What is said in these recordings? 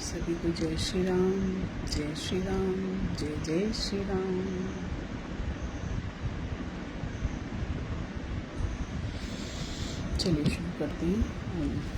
सभी को जय श्री राम, जय श्री राम, जय जय श्री राम। चलिए शुरू करते हैं।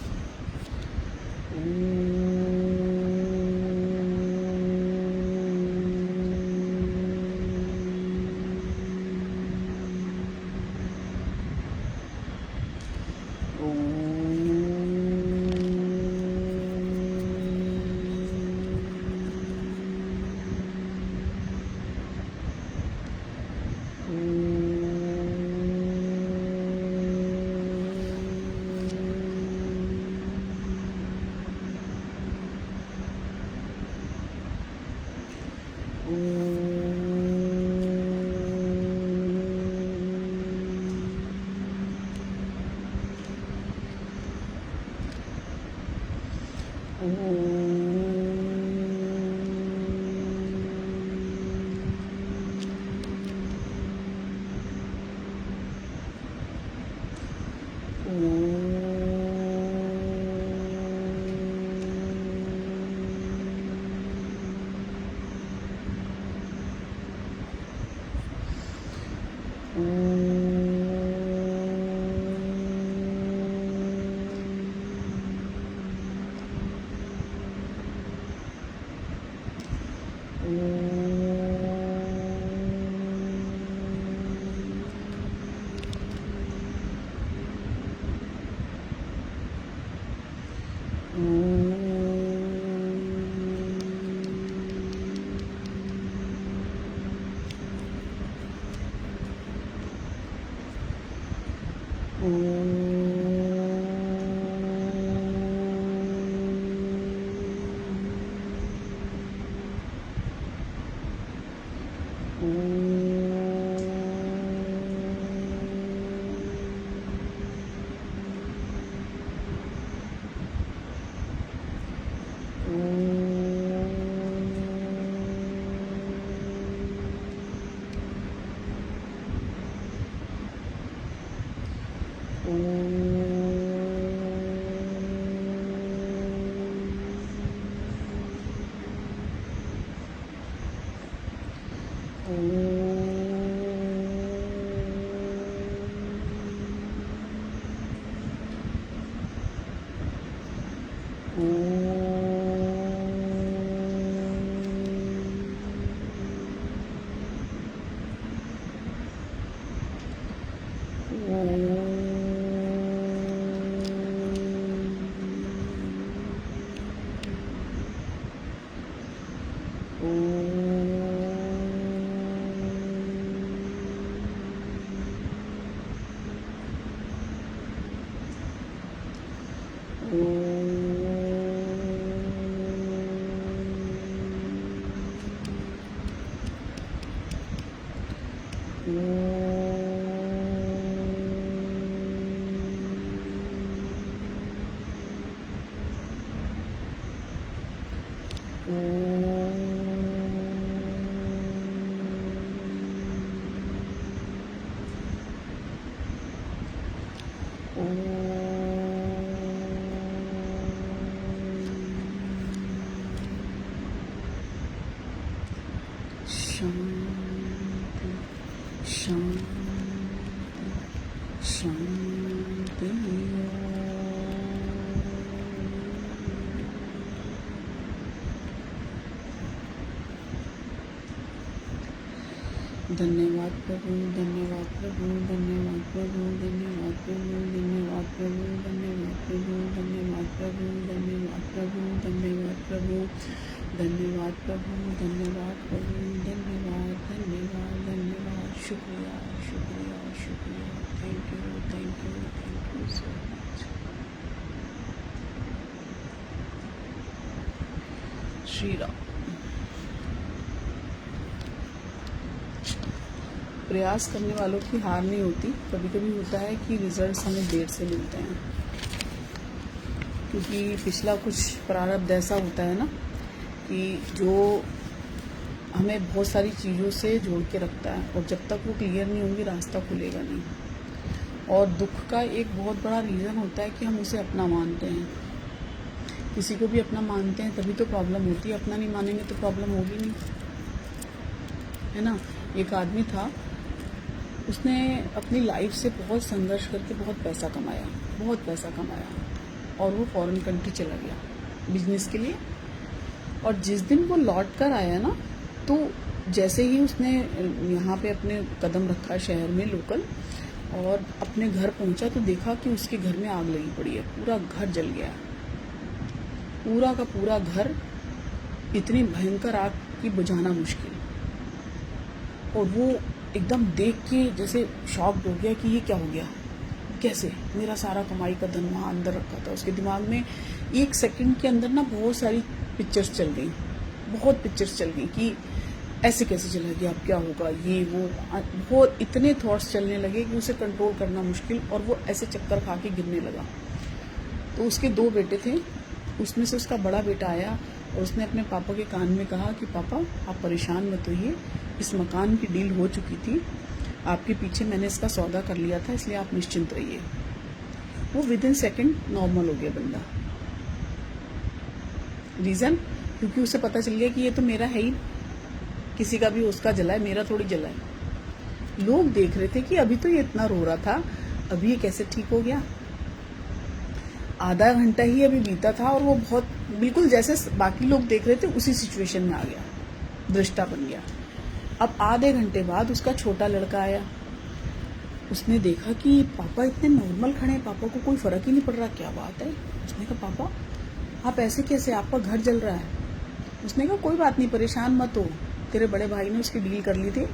शांति शांति शांति। धन्यवाद प्रभु, धन्यवाद प्रभु, धन्यवाद प्रभु, धन्यवाद प्रभु, धन्यवाद प्रभु, धन्यवाद प्रभु, धन्यवाद प्रभु, धन्यवाद प्रभु, धन्यवाद प्रभु, धन्यवाद प्रभु, धन्यवाद प्रभु, धन्यवाद धन्यवाद धन्यवाद। शुक्रिया शुक्रिया शुक्रिया। Thank you thank you thank you so much. Shri Ram. प्रयास करने वालों की हार नहीं होती। कभी कभी होता है कि रिजल्ट्स हमें देर से मिलते हैं, क्योंकि पिछला कुछ प्रारब्ध ऐसा होता है ना कि जो हमें बहुत सारी चीज़ों से जोड़ के रखता है, और जब तक वो क्लियर नहीं होंगी रास्ता खुलेगा नहीं। और दुख का एक बहुत बड़ा रीज़न होता है कि हम उसे अपना मानते हैं, किसी को भी अपना मानते हैं तभी तो प्रॉब्लम होती है, अपना नहीं मानेंगे तो प्रॉब्लम होगी नहीं, है ना। एक आदमी था, उसने अपनी लाइफ से बहुत संघर्ष करके बहुत पैसा कमाया और वो फॉरेन कंट्री चला गया बिजनेस के लिए। और जिस दिन वो लौट कर आया ना, तो जैसे ही उसने यहाँ पे अपने कदम रखा शहर में लोकल, और अपने घर पहुंचा तो देखा कि उसके घर में आग लगी पड़ी है, पूरा घर जल गया, पूरा का पूरा घर, इतनी भयंकर आग की बुझाना मुश्किल। और वो एकदम देख के जैसे शॉक्ड हो गया कि ये क्या हो गया, कैसे, मेरा सारा कमाई का धन वहाँ अंदर रखा था। उसके दिमाग में 1 सेकंड के अंदर ना बहुत सारी पिक्चर्स चल गई, बहुत पिक्चर्स चल गई कि ऐसे कैसे चला गया, अब क्या होगा, ये वो इतने थॉट्स चलने लगे कि उसे कंट्रोल करना मुश्किल, और वो ऐसे चक्कर खा के गिरने लगा। तो उसके 2 बेटे थे, उसमें से उसका बड़ा बेटा आया और उसने अपने पापा के कान में कहा कि पापा आप परेशान मत होइए, इस मकान की डील हो चुकी थी, आपके पीछे मैंने इसका सौदा कर लिया था, इसलिए आप निश्चिंत रहिए। वो विदिन सेकंड नॉर्मल हो गया बंदा। रीज़न, क्योंकि उसे पता चल गया कि ये तो मेरा है ही, किसी का भी उसका जला है, मेरा थोड़ी जला है। लोग देख रहे थे कि अभी तो ये इतना रो रहा था, अभी ये कैसे ठीक हो गया। आधा घंटा ही अभी बीता था और वो बहुत बिल्कुल जैसे बाकी लोग देख रहे थे उसी सिचुएशन में आ गया, दृष्टा बन गया। अब आधे घंटे बाद उसका छोटा लड़का आया, उसने देखा कि पापा इतने नॉर्मल खड़े हैं, पापा को कोई फर्क ही नहीं पड़ रहा, क्या बात है। उसने कहा पापा आप ऐसे कैसे, आपका घर जल रहा है। उसने कहा कोई बात नहीं, परेशान मत हो, तेरे बड़े भाई ने उसकी डील कर ली थी।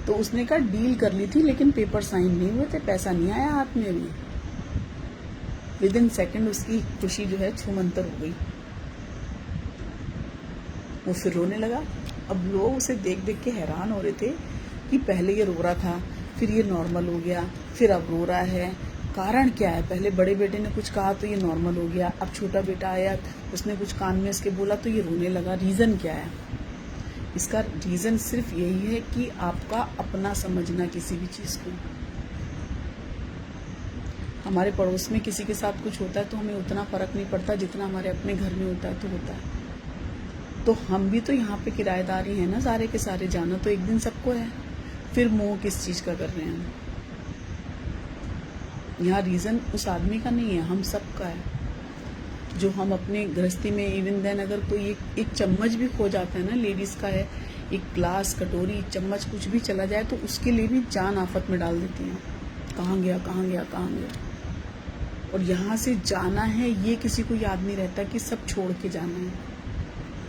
तो उसने कहा डील कर ली थी लेकिन पेपर साइन नहीं हुए थे, पैसा नहीं आया हाथ में अभी। विदिन सेकंड उसकी खुशी जो है छूमंतर हो गई, वो फिर रोने लगा। अब लोग उसे देख देख के हैरान हो रहे थे कि पहले ये रो रहा था, फिर ये नॉर्मल हो गया, फिर अब रो रहा है, कारण क्या है। पहले बड़े बेटे ने कुछ कहा तो ये नॉर्मल हो गया, अब छोटा बेटा आया, उसने कुछ कान में इसके बोला तो ये रोने लगा। रीज़न क्या है इसका? रीज़न सिर्फ यही है कि आपका अपना समझना किसी भी चीज़ को। हमारे पड़ोस में किसी के साथ कुछ होता है तो हमें उतना फ़र्क नहीं पड़ता जितना हमारे अपने घर में होता है तो होता है। तो हम भी तो यहाँ पे किराएदार ही हैं ना सारे के सारे, जाना तो एक दिन सबको है, फिर मोह किस चीज़ का कर रहे हैं। यहाँ रीज़न उस आदमी का नहीं है, हम सबका है। जो हम अपने गृहस्थी में इवन देन अगर कोई एक चम्मच भी खो जाता है ना, लेडीज़ का है, एक ग्लास कटोरी चम्मच कुछ भी चला जाए तो उसके लिए भी जान आफत में डाल देती हैं, कहाँ गया कहाँ गया कहाँ गया। और यहाँ से जाना है ये किसी को याद नहीं रहता कि सब छोड़ के जाना है।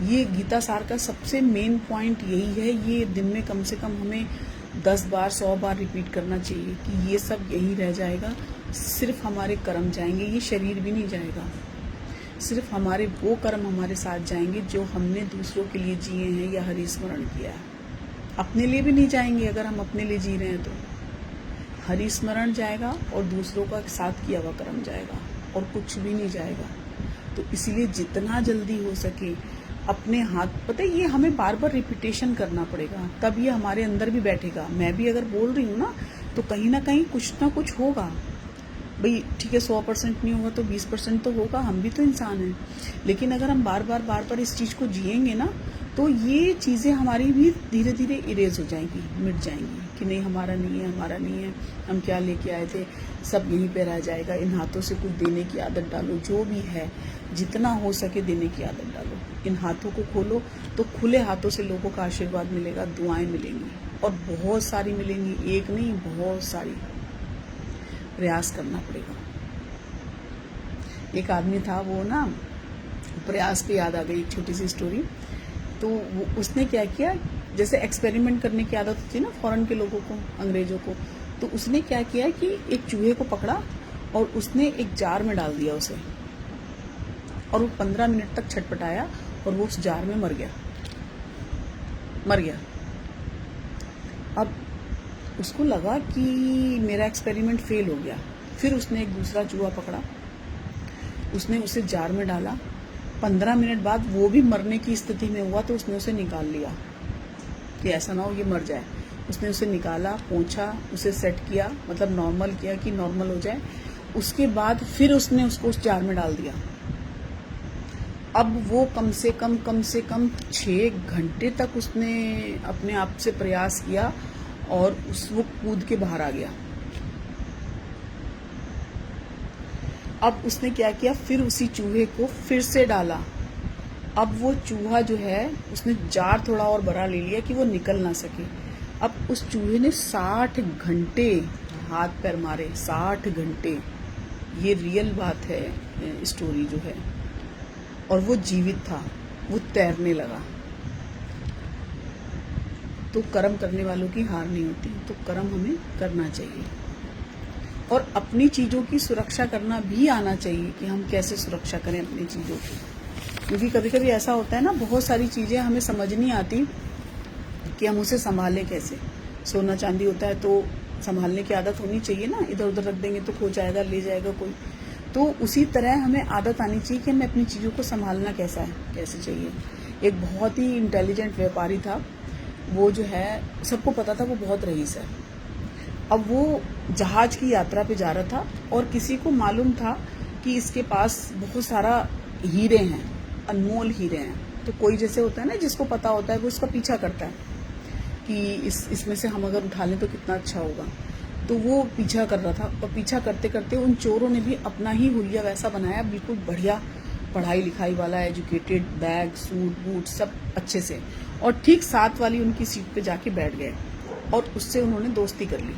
ये गीता सार का सबसे मेन पॉइंट यही है, ये दिन में कम से कम हमें 10 बार 100 बार रिपीट करना चाहिए कि ये सब यही रह जाएगा, सिर्फ हमारे कर्म जाएंगे, ये शरीर भी नहीं जाएगा। सिर्फ हमारे वो कर्म हमारे साथ जाएंगे जो हमने दूसरों के लिए जिए हैं या हरि स्मरण किया है। अपने लिए भी नहीं जाएंगे, अगर हम अपने लिए जी रहे हैं तो हरि स्मरण जाएगा और दूसरों का साथ किया हुआ कर्म जाएगा और कुछ भी नहीं जाएगा। तो इसलिए जितना जल्दी हो सके अपने हाथ, पता है ये हमें बार बार रिपीटेशन करना पड़ेगा, तब ये हमारे अंदर भी बैठेगा। मैं भी अगर बोल रही हूँ ना तो कहीं ना कहीं कुछ ना कुछ होगा। भाई ठीक है 100% नहीं होगा तो 20% तो होगा, हम भी तो इंसान हैं। लेकिन अगर हम बार बार इस चीज़ को जिएंगे ना तो ये चीज़ें हमारी भी धीरे धीरे इरेज हो जाएंगी, मिट जाएंगी कि नहीं हमारा नहीं है, हमारा नहीं है, हम क्या लेके आए थे, सब यहीं पे रह जाएगा। इन हाथों से कुछ देने की आदत डालो, जो भी है जितना हो सके देने की आदत डालो। इन हाथों को खोलो तो खुले हाथों से लोगों का आशीर्वाद मिलेगा, दुआएं मिलेंगी और बहुत सारी मिलेंगी, एक नहीं बहुत सारी। प्रयास करना पड़ेगा। एक आदमी था, वो ना प्रयास पे याद आ गई एक छोटी सी स्टोरी। तो उसने क्या किया, जैसे एक्सपेरिमेंट करने की आदत होती है ना फॉरेन के लोगों को, अंग्रेजों को, तो उसने क्या किया कि एक चूहे को पकड़ा और उसने एक जार में डाल दिया उसे, और वो 15 मिनट तक छटपटाया और वो उस जार में मर गया। अब उसको लगा कि मेरा एक्सपेरिमेंट फेल हो गया। फिर उसने एक दूसरा चूहा पकड़ा, उसने उसे जार में डाला। 15 मिनट बाद वो भी मरने की स्थिति में हुआ तो उसने उसे निकाल लिया कि ऐसा ना हो ये मर जाए। उसने उसे निकाला, पोंछा, उसे सेट किया, मतलब नॉर्मल किया कि नॉर्मल हो जाए। उसके बाद फिर उसने उसको उस जार में डाल दिया। अब वो कम से कम 6 घंटे तक उसने अपने आप से प्रयास किया और वो कूद के बाहर आ गया। अब उसने क्या किया, फिर उसी चूहे को फिर से डाला। अब वो चूहा जो है उसने जार थोड़ा और बड़ा ले लिया कि वो निकल ना सके। अब उस चूहे ने 60 घंटे हाथ पैर मारे, 60 घंटे। ये रियल बात है, स्टोरी जो है। और वो जीवित था, वो तैरने लगा। तो कर्म करने वालों की हार नहीं होती, तो कर्म हमें करना चाहिए और अपनी चीज़ों की सुरक्षा करना भी आना चाहिए कि हम कैसे सुरक्षा करें अपनी चीज़ों की। क्योंकि कभी कभी ऐसा होता है ना, बहुत सारी चीज़ें हमें समझ नहीं आती कि हम उसे संभालें कैसे। सोना चांदी होता है तो संभालने की आदत होनी चाहिए ना, इधर उधर रख देंगे तो खो जाएगा, ले जाएगा कोई। तो उसी तरह हमें आदत आनी चाहिए कि हमें अपनी चीज़ों को संभालना कैसे चाहिए। एक बहुत ही इंटेलिजेंट व्यापारी था, वो जो है सबको पता था वो बहुत रईस है। अब वो जहाज की यात्रा पे जा रहा था और किसी को मालूम था कि इसके पास बहुत सारा हीरे हैं, अनमोल हीरे हैं। तो कोई जैसे होता है ना, जिसको पता होता है वो इसका पीछा करता है कि इसमें से हम अगर उठा लें तो कितना अच्छा होगा। तो वो पीछा कर रहा था और पीछा करते करते उन चोरों ने भी अपना ही हुलिया वैसा बनाया, बिल्कुल बढ़िया पढ़ाई लिखाई वाला, एजुकेटेड, बैग सूट बूट सब अच्छे से, और ठीक साथ वाली उनकी सीट पे जाके बैठ गए और उससे उन्होंने दोस्ती कर ली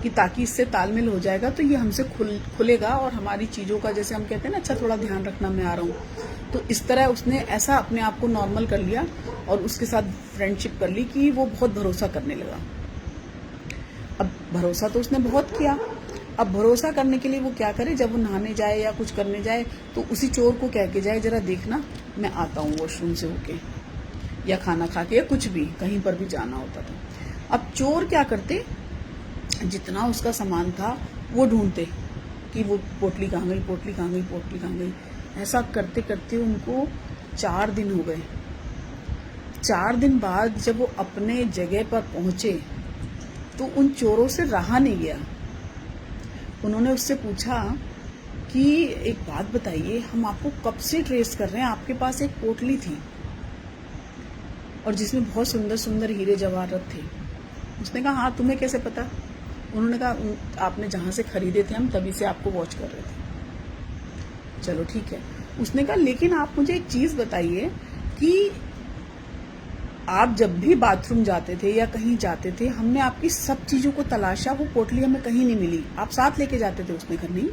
कि ताकि इससे तालमेल हो जाएगा तो ये हमसे खुलेगा और हमारी चीज़ों का, जैसे हम कहते हैं ना, अच्छा थोड़ा ध्यान रखना, मैं आ रहा हूँ। तो इस तरह उसने ऐसा अपने आप को नॉर्मल कर लिया और उसके साथ फ्रेंडशिप कर ली कि वो बहुत भरोसा करने लगा। अब भरोसा तो उसने बहुत किया। अब भरोसा करने के लिए वो क्या करे, जब वो नहाने जाए या कुछ करने जाए तो उसी चोर को कह के जाए, जरा देखना मैं आता हूँ वॉशरूम से होके, या खाना खा के, या कुछ भी, कहीं पर भी जाना होता था। अब चोर क्या करते, जितना उसका सामान था वो ढूंढते कि वो पोटली कहाँ गई, पोटली कहाँ गई, पोटली कहाँ गई। ऐसा करते करते उनको 4 दिन हो गए। 4 दिन बाद जब वो अपने जगह पर पहुंचे तो उन चोरों से रहा नहीं गया। उन्होंने उससे पूछा कि एक बात बताइए, हम आपको कब से ट्रेस कर रहे हैं, आपके पास एक पोटली थी और जिसमें बहुत सुंदर सुंदर हीरे जवाहरात थे। उसने कहा हाँ, तुम्हें कैसे पता? उन्होंने कहा आपने जहाँ से खरीदे थे हम तभी से आपको वॉच कर रहे थे। चलो ठीक है। उसने कहा लेकिन आप मुझे एक चीज़ बताइए कि आप जब भी बाथरूम जाते थे या कहीं जाते थे, हमने आपकी सब चीज़ों को तलाशा, वो पोटली हमें कहीं नहीं मिली, आप साथ लेके जाते थे? उसने कहा नहीं।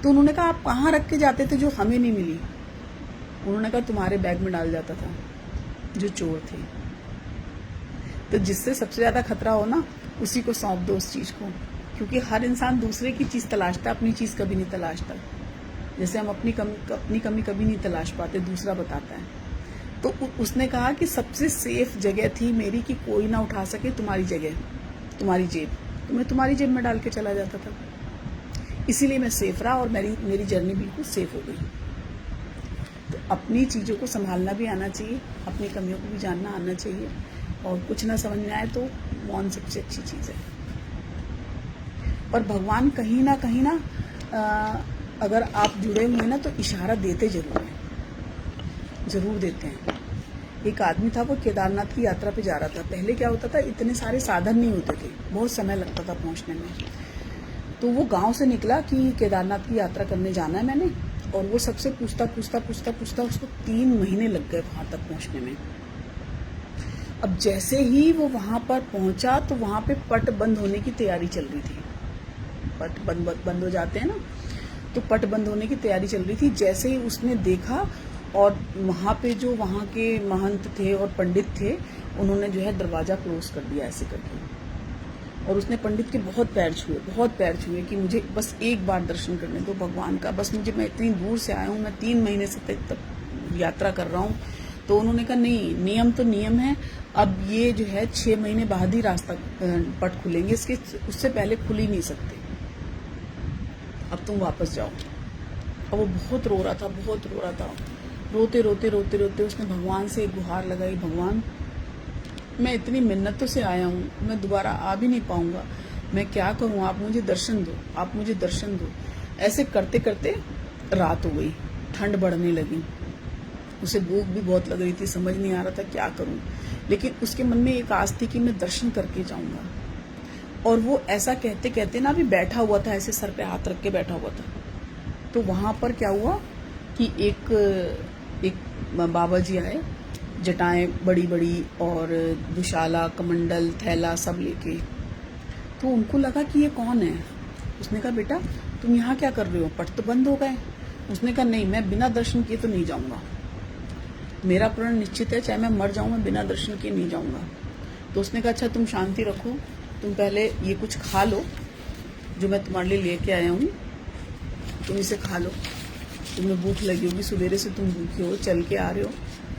तो उन्होंने कहा आप कहाँ रख के जाते थे जो हमें नहीं मिली? उन्होंने कहा तुम्हारे बैग में डाल जाता था जो चोर थे। तो जिससे सबसे ज़्यादा खतरा हो ना, उसी को सौंप दो उस चीज़ को, क्योंकि हर इंसान दूसरे की चीज़ तलाशता, अपनी चीज़ कभी नहीं तलाशता। जैसे हम अपनी कमी कभी नहीं तलाश पाते, दूसरा बताता है। तो उसने कहा कि सबसे सेफ जगह थी मेरी कि कोई ना उठा सके तुम्हारी जगह, तुम्हारी जेब, तो मैं तुम्हारी जेब में डाल के चला जाता था, इसीलिए मैं सेफ रहा और मेरी जर्नी बिल्कुल सेफ हो गई। तो अपनी चीज़ों को संभालना भी आना चाहिए, अपनी कमियों को भी जानना आना चाहिए, और कुछ ना समझ में आए तो मौन सबसे अच्छी चीज़ है। और भगवान कहीं ना अगर आप जुड़े हुए ना तो इशारा देते जरूर हैं, जरूर देते हैं। एक आदमी था, वो केदारनाथ की यात्रा पे जा रहा था। पहले क्या होता था, इतने सारे साधन नहीं होते थे, बहुत समय लगता था पहुंचने में। तो वो गांव से निकला कि केदारनाथ की यात्रा करने जाना है मैंने, और वो सबसे पूछता उसको 3 महीने लग गए वहां तक पहुंचने में। अब जैसे ही वो वहां पर पहुंचा तो वहां पे पट बंद होने की तैयारी चल रही थी। पट बंद हो जाते हैं ना, तो पट बंद होने की तैयारी चल रही थी। जैसे ही उसने देखा, और वहाँ पे जो वहाँ के महंत थे और पंडित थे, उन्होंने जो है दरवाज़ा क्लोज कर दिया ऐसे करके, और उसने पंडित के बहुत पैर छुए कि मुझे बस एक बार दर्शन करने दो भगवान का, बस मुझे, मैं इतनी दूर से आया हूँ, मैं 3 महीने से तक यात्रा कर रहा हूँ। तो उन्होंने कहा नहीं, नियम तो नियम है, अब ये जो है 6 महीने बाद ही रास्ता पट खुलेंगे, इसके उससे पहले खुल ही नहीं सकते, अब तुम वापस जाओ। और वो बहुत रो रहा था, रोते रोते उसने भगवान से एक गुहार लगाई, भगवान मैं इतनी मिन्नतों से आया हूँ, मैं दोबारा आ भी नहीं पाऊंगा, मैं क्या करूँ, आप मुझे दर्शन दो, आप मुझे दर्शन दो। ऐसे करते करते रात हो गई। ठंड बढ़ने लगी। उसे भूख भी बहुत लग रही थी, समझ नहीं आ रहा था क्या करूं, लेकिन उसके मन में एक आस थी कि मैं दर्शन करके जाऊंगा। और वो ऐसा कहते कहते ना अभी बैठा हुआ था, ऐसे सर पे हाथ रख के बैठा हुआ था। तो वहां पर क्या हुआ कि एक बाबा जी आए, जटाएं बड़ी बड़ी और दुशाला, कमंडल, थैला सब लेके। तो उनको लगा कि ये कौन है। उसने कहा बेटा तुम यहाँ क्या कर रहे हो, पट तो बंद हो गए। उसने कहा नहीं, मैं बिना दर्शन किए तो नहीं जाऊंगा, मेरा प्रण निश्चित है, चाहे मैं मर जाऊं मैं बिना दर्शन किए नहीं जाऊंगा। तो उसने कहा अच्छा तुम शांति रखो, तुम पहले ये कुछ खा लो जो मैं तुम्हारे लिए लेके आया हूँ, तुम इसे खा लो, तुम्हें भूख लगी होगी, सवेरे से तुम भूखे हो, चल के आ रहे हो,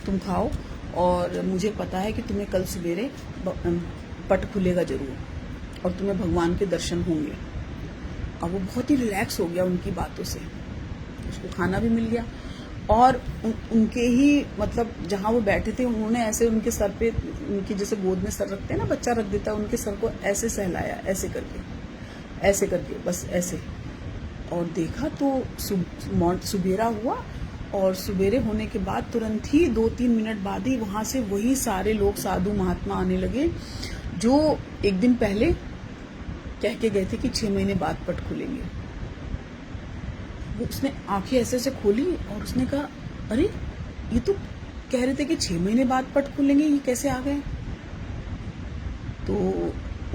तुम खाओ। और मुझे पता है कि तुम्हें कल सवेरे पट खुलेगा जरूर और तुम्हें भगवान के दर्शन होंगे। अब वो बहुत ही रिलैक्स हो गया उनकी बातों से, उसको खाना भी मिल गया। और उनके ही मतलब जहाँ वो बैठे थे उन्होंने ऐसे उनके सर पे, उनकी जैसे गोद में सर रखते हैं ना, बच्चा रख देता है, उनके सर को ऐसे सहलाया, ऐसे करके बस ऐसे। और देखा तो सुबेरा हुआ, और सुबेरे होने के बाद तुरंत ही 2-3 मिनट बाद ही वहां से वही सारे लोग, साधु महात्मा आने लगे जो एक दिन पहले कह के गए थे कि 6 महीने बाद पट खुलेंगे। वो उसने आंखें ऐसे ऐसे खोली और उसने कहा अरे ये तो कह रहे थे कि 6 महीने बाद पट खुलेंगे, ये कैसे आ गए। तो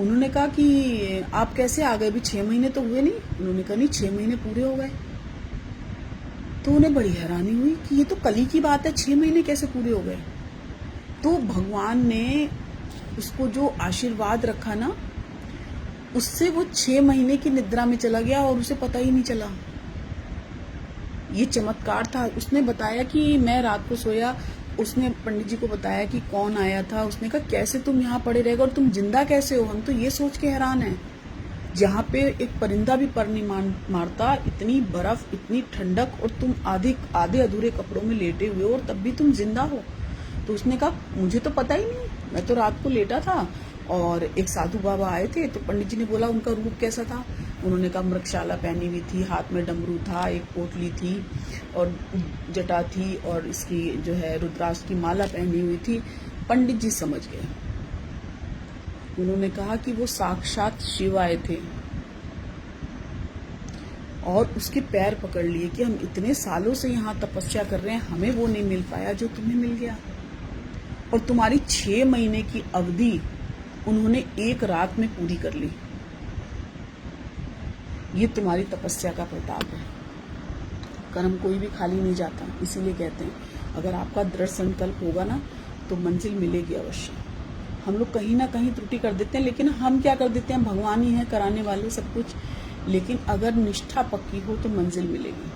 उन्होंने कहा कि आप कैसे आ गए, अभी 6 महीने तो हुए नहीं। उन्होंने कहा नहीं 6 महीने पूरे हो गए। तो उन्हें बड़ी हैरानी हुई कि ये तो कल ही की बात है, 6 महीने कैसे पूरे हो गए। तो भगवान ने उसको जो आशीर्वाद रखा ना, उससे वो 6 महीने की निद्रा में चला गया और उसे पता ही नहीं चला। ये चमत्कार था। उसने बताया कि मैं रात को सोया, उसने पंडित जी को बताया कि कौन आया था। उसने कहा कैसे तुम यहाँ पड़े रहेगा और तुम जिंदा कैसे हो, हम तो ये सोच के हैरान हैं, जहाँ पे एक परिंदा भी पर नहीं मारता, इतनी बर्फ, इतनी ठंडक, और तुम आधे अधूरे कपड़ों में लेटे हुए हो और तब भी तुम जिंदा हो। तो उसने कहा मुझे तो पता ही नहीं, मैं तो रात को लेटा था और एक साधु बाबा आए थे। तो पंडित जी ने बोला उनका रूप कैसा था। उन्होंने कहा मृगशाला पहनी हुई थी, हाथ में डमरू था, एक पोटली थी और जटा थी और इसकी जो है रुद्राक्ष की माला पहनी हुई थी। पंडित जी समझ गए। उन्होंने कहा कि वो साक्षात शिव आए थे और उसके पैर पकड़ लिए कि हम इतने सालों से यहाँ तपस्या कर रहे हैं, हमें वो नहीं मिल पाया जो तुम्हें मिल गया। और तुम्हारी 6 महीने की अवधि उन्होंने एक रात में पूरी कर ली। ये तुम्हारी तपस्या का प्रताप है। कर्म कोई भी खाली नहीं जाता, इसीलिए कहते हैं अगर आपका दृढ़ संकल्प होगा ना तो मंजिल मिलेगी अवश्य। हम लोग कहीं ना कहीं त्रुटि कर देते हैं, लेकिन हम क्या कर देते हैं, भगवान ही है कराने वाले सब कुछ। लेकिन अगर निष्ठा पक्की हो तो मंजिल मिलेगी।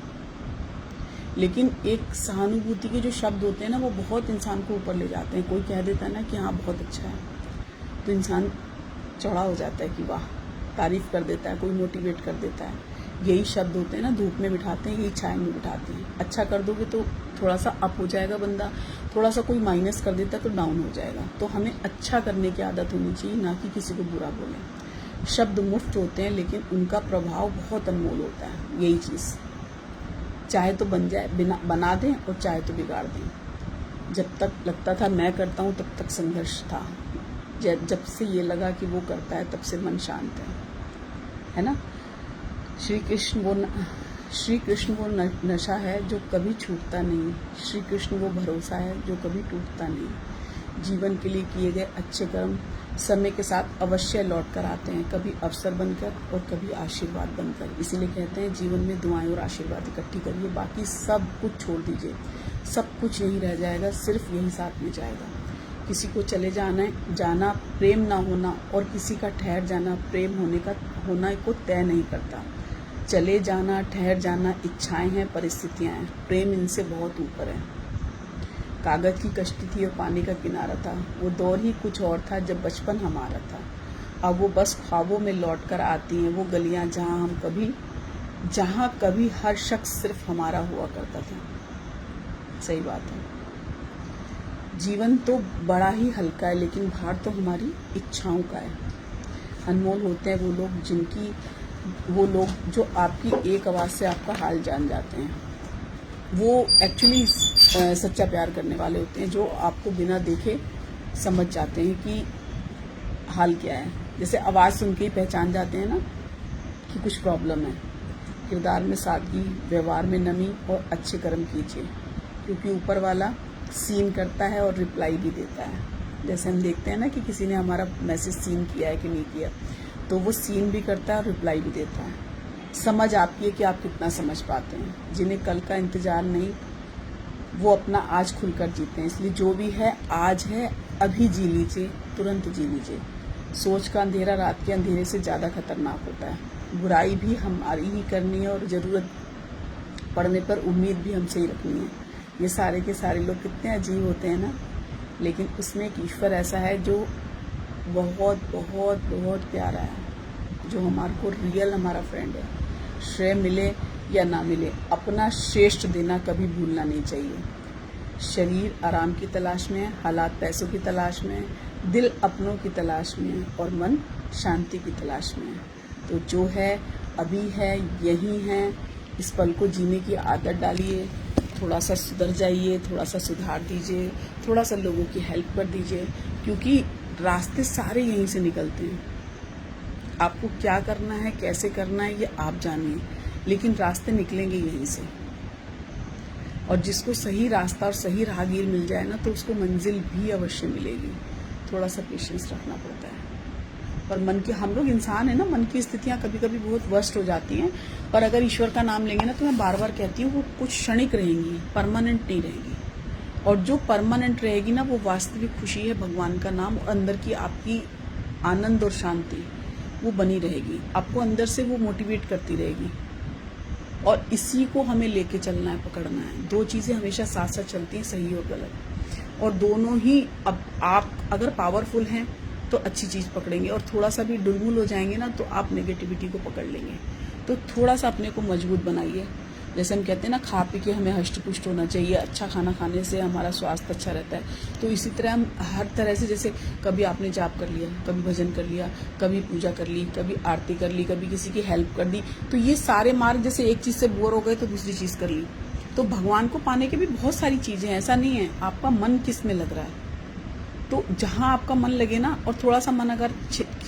लेकिन एक सहानुभूति के जो शब्द होते हैं ना, वो बहुत इंसान को ऊपर ले जाते हैं। कोई कह देता है ना कि हाँ बहुत अच्छा है, तो इंसान चौड़ा हो जाता है कि वाह, तारीफ कर देता है, कोई मोटिवेट कर देता है। यही शब्द होते हैं ना, धूप में बिठाते हैं, यही छाया में बिठाते हैं। अच्छा कर दोगे तो थोड़ा सा अप हो जाएगा बंदा, थोड़ा सा कोई माइनस कर देता है तो डाउन हो जाएगा। तो हमें अच्छा करने की आदत होनी चाहिए, ना कि किसी को बुरा बोलें। शब्द मुफ्त होते हैं लेकिन उनका प्रभाव बहुत अनमोल होता है। यही चीज़ चाहे तो बन जाए, बना दें, और चाहे तो बिगाड़ दें। जब तक लगता था मैं करता हूँ तब तक संघर्ष था, जब से ये लगा कि वो करता है तब से मन शांत है ना। श्री कृष्ण वो नशा है जो कभी छूटता नहीं। श्री कृष्ण वो भरोसा है जो कभी टूटता नहीं। जीवन के लिए किए गए अच्छे कर्म समय के साथ अवश्य लौट कर आते हैं, कभी अवसर बनकर और कभी आशीर्वाद बनकर। इसीलिए कहते हैं जीवन में दुआएं और आशीर्वाद इकट्ठी करिए, बाकी सब कुछ छोड़ दीजिए। सब कुछ यही रह जाएगा, सिर्फ यही साथ में जाएगा। किसी को चले जाना प्रेम ना होना, और किसी का ठहर जाना प्रेम होना को तय नहीं करता। चले जाना, ठहर जाना इच्छाएं हैं, परिस्थितियां हैं, प्रेम इनसे बहुत ऊपर है। कागज की कश्ती थी और पानी का किनारा था, वो दौर ही कुछ और था जब बचपन हमारा था। अब वो बस ख्वाबों में लौट कर आती हैं वो गलियां जहाँ कभी हर शख्स सिर्फ हमारा हुआ करता था। सही बात है। जीवन तो बड़ा ही हल्का है, लेकिन भार तो हमारी इच्छाओं का है। अनमोल होते हैं वो लोग जो आपकी एक आवाज़ से आपका हाल जान जाते हैं। वो एक्चुअली सच्चा प्यार करने वाले होते हैं, जो आपको बिना देखे समझ जाते हैं कि हाल क्या है। जैसे आवाज़ सुन के ही पहचान जाते हैं ना कि कुछ प्रॉब्लम है। किरदार में सादगी, व्यवहार में नमी और अच्छे कर्म कीजिए, क्योंकि ऊपर वाला सीन करता है और रिप्लाई भी देता है। जैसे हम देखते हैं ना कि किसी ने हमारा मैसेज सीन किया है कि नहीं किया, तो वो सीन भी करता है और रिप्लाई भी देता है। समझ आपकी है कि आप कितना समझ पाते हैं। जिन्हें कल का इंतजार नहीं, वो अपना आज खुलकर जीते हैं। इसलिए जो भी है आज है, अभी जी लीजिए, तुरंत जी लीजिए। सोच का अंधेरा रात के अंधेरे से ज़्यादा खतरनाक होता है। बुराई भी हमारी ही करनी है और ज़रूरत पड़ने पर उम्मीद भी हमसे ही रखनी है। ये सारे के सारे लोग कितने अजीब होते हैं ना, लेकिन उसमें एक ईश्वर ऐसा है जो बहुत बहुत बहुत प्यारा है, जो हमारे को रियल हमारा फ्रेंड है। श्रेय मिले या ना मिले, अपना श्रेष्ठ देना कभी भूलना नहीं चाहिए। शरीर आराम की तलाश में है, हालात पैसों की तलाश में है, दिल अपनों की तलाश में है और मन शांति की तलाश में है। तो जो है अभी है, यही है। इस पल को जीने की आदत डालिए, थोड़ा सा सुधर जाइए, थोड़ा सा सुधार दीजिए, थोड़ा सा लोगों की हेल्प कर दीजिए, क्योंकि रास्ते सारे यहीं से निकलते हैं। आपको क्या करना है, कैसे करना है, ये आप जानिए, लेकिन रास्ते निकलेंगे यहीं से। और जिसको सही रास्ता और सही राहगीर मिल जाए ना, तो उसको मंजिल भी अवश्य मिलेगी। थोड़ा सा पेशेंस रखना पड़ता है। और मन की, हम लोग इंसान है ना, मन की स्थितियां कभी कभी बहुत वर्स्ट हो जाती हैं, पर अगर ईश्वर का नाम लेंगे ना, तो मैं बार बार कहती हूँ, वो कुछ क्षणिक रहेंगी, परमानेंट नहीं रहेगी। और जो परमानेंट रहेगी ना, वो वास्तविक खुशी है, भगवान का नाम, और अंदर की आपकी आनंद और शांति वो बनी रहेगी। आपको अंदर से वो मोटिवेट करती रहेगी। और इसी को हमें लेके चलना है, पकड़ना है। दो चीज़ें हमेशा साथ साथ चलती हैं, सही और गलत। और दोनों ही, अब आप अगर पावरफुल हैं तो अच्छी चीज़ पकड़ेंगे, और थोड़ा सा भी डुलमुल हो जाएंगे ना, तो आप नेगेटिविटी को पकड़ लेंगे। तो थोड़ा सा अपने को मजबूत बनाइए। जैसे हम कहते हैं ना, खा पी के हमें हष्ट पुष्ट होना चाहिए। अच्छा खाना खाने से हमारा स्वास्थ्य अच्छा रहता है। तो इसी तरह हम हर तरह से, जैसे कभी आपने जाप कर लिया, कभी भजन कर लिया, कभी पूजा कर ली, कभी आरती कर ली, कभी किसी की हेल्प कर दी, तो ये सारे मार्ग, जैसे एक चीज़ से बोर हो गए तो दूसरी चीज़ कर ली। तो भगवान को पाने के भी बहुत सारी चीज़ें हैं, ऐसा नहीं है। आपका मन किस में लग रहा है, तो जहाँ आपका मन लगे ना, और थोड़ा सा मन अगर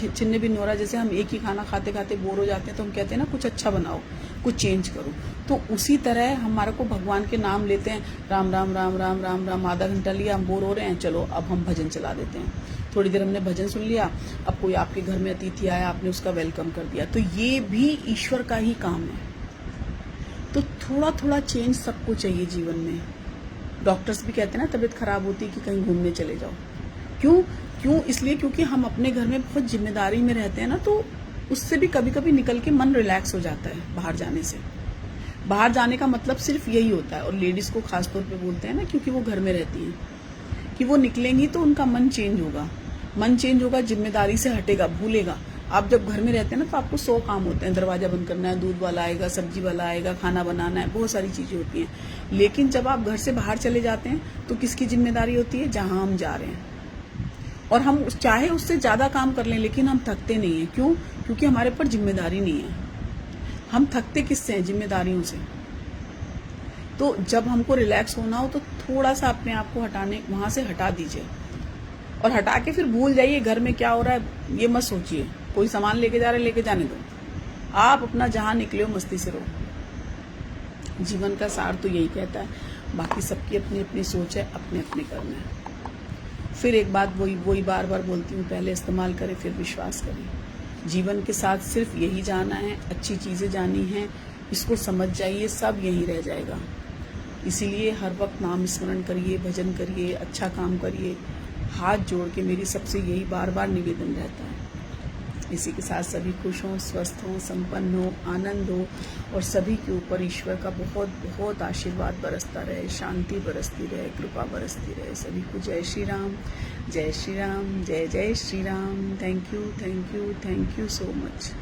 छिन्न भिन्न हो रहा है, जैसे हम एक ही खाना खाते खाते बोर हो जाते हैं, तो हम कहते हैं ना, कुछ अच्छा बनाओ, कुछ चेंज करो। तो उसी तरह हमारे को भगवान के नाम लेते हैं, राम राम राम राम राम राम, आधा घंटा लिया, हम बोर हो रहे हैं, चलो अब हम भजन चला देते हैं। थोड़ी देर हमने भजन सुन लिया, अब कोई आपके घर में अतिथि आया, आपने उसका वेलकम कर दिया, तो ये भी ईश्वर का ही काम है। तो थोड़ा थोड़ा चेंज सबको चाहिए जीवन में। डॉक्टर्स भी कहते हैं ना, तबीयत खराब होती है कि कहीं घूमने चले जाओ। क्यों इसलिए क्योंकि हम अपने घर में बहुत जिम्मेदारी में रहते हैं ना, तो उससे भी कभी कभी निकल के मन रिलैक्स हो जाता है बाहर जाने से। बाहर जाने का मतलब सिर्फ यही होता है, और लेडीज को खास तौर पे बोलते हैं ना, क्योंकि वो घर में रहती हैं, कि वो निकलेंगी तो उनका मन चेंज होगा। मन चेंज होगा, जिम्मेदारी से हटेगा, भूलेगा। आप जब घर में रहते हैं ना, तो आपको 100 काम होते हैं। दरवाजा बंद करना है, दूध वाला आएगा, सब्जी वाला आएगा, खाना बनाना है, बहुत सारी चीजें होती हैं। लेकिन जब आप घर से बाहर चले जाते हैं, तो किसकी जिम्मेदारी होती है? जहां हम जा रहे हैं। और हम चाहे उससे ज्यादा काम कर लें, लेकिन हम थकते नहीं हैं। क्यों? क्योंकि हमारे ऊपर जिम्मेदारी नहीं है। हम थकते किससे हैं? जिम्मेदारियों से। तो जब हमको रिलैक्स होना हो, तो थोड़ा सा अपने आप को वहां से हटा दीजिए, और हटा के फिर भूल जाइए घर में क्या हो रहा है, ये मत सोचिए। कोई सामान लेके जा रहे हैं, लेके जाने दो। आप अपना जहां निकले हो, मस्ती से रहो। जीवन का सार तो यही कहता है। बाकी सबकी अपनी अपनी सोच है, अपने अपने कर्म है। फिर एक बात वही बार बार बोलती हूँ, पहले इस्तेमाल करें, फिर विश्वास करें। जीवन के साथ सिर्फ यही जाना है, अच्छी चीज़ें जानी हैं, इसको समझ जाइए, सब यहीं रह जाएगा। इसीलिए हर वक्त नाम स्मरण करिए, भजन करिए, अच्छा काम करिए। हाथ जोड़ के मेरी सबसे यही बार बार निवेदन रहता है। इसी के साथ सभी खुश हों, स्वस्थ हों, संपन्न हो, आनंद हो, और सभी के ऊपर ईश्वर का बहुत बहुत आशीर्वाद बरसता रहे, शांति बरसती रहे, कृपा बरसती रहे। सभी को जय श्री राम, जय श्री राम, जय जय Shri Ram. Thank you, thank you, thank you so much.